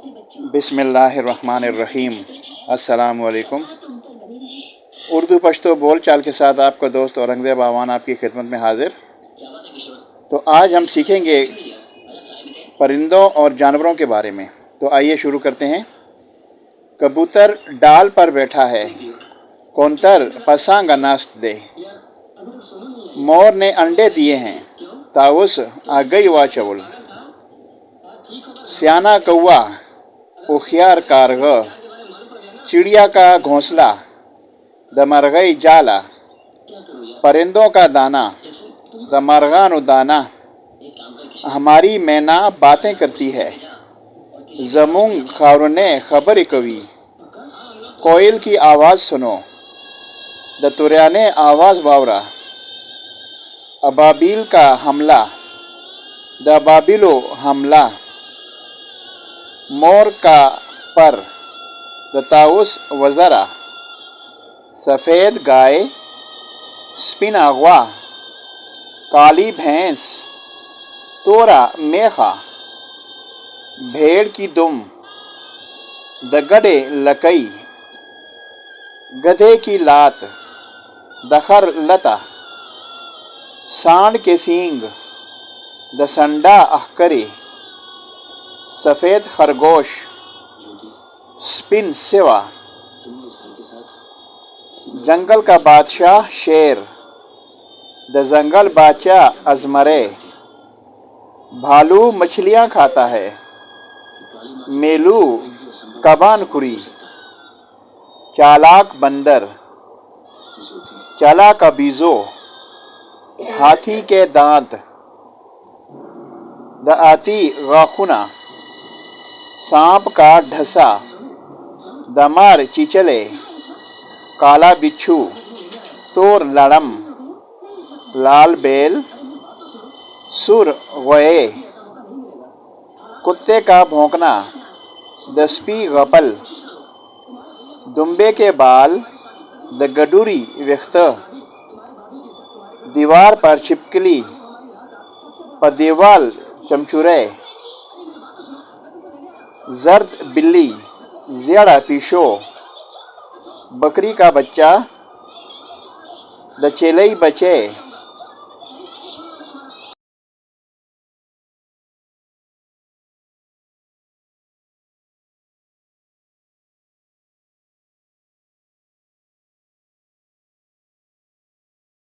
बिस्मिल्लाहिर्रहमानिर्रहीम। अस्सलाम वालेकुम। उर्दू पश्तो बोल चाल के साथ आपका दोस्त औरंगज़ेब आवान आपकी खिदमत में हाजिर। तो आज हम सीखेंगे परिंदों और जानवरों के बारे में। तो आइए शुरू करते हैं। कबूतर डाल पर बैठा है, कौंतर पसांग नाश्त दे। मोर ने अंडे दिए हैं, ताउस आ गई वा चवल। सियाना कौवा उखियार कारग, चिड़िया का घोंसला द मरगई जाला। परिंदों का दाना द मरगान दाना। हमारी मैना बातें करती है, जमुंग खारने खबर कवि। कोयल की आवाज़ सुनो, द तुरैने आवाज़ वावरा। अबाबील का हमला द बाबिलो हमला। मोर का पर द ताउस वज़रा। सफ़ेद गाय स्पिन अगवा। काली भैंस तोरा मेखा। भेड़ की दुम द गडे लकई। गधे की लात दखर लता। सांड के सींग द संडा अखकरे। सफ़ेद खरगोश स्पिन सेवा। जंगल का बादशाह शेर द जंगल बादशाह अजमरे। भालू मछलियाँ खाता है, मेलू कबान खुरी। चालाक बंदर चालाक बीजो। हाथी के दांत द आती गाखुना। सांप का ढसा दमार चिचले। काला बिच्छू तोर लड़म। लाल बेल सुर गए। कुत्ते का भौंकना दस्पी गपल। दुम्बे के बाल द गडूरी व्यक्त। दीवार पर छिपकली पदेवाल चमचुरे। जर्द बिल्ली ज़्यादा पीशो। बकरी का बच्चा द चेलई बचे।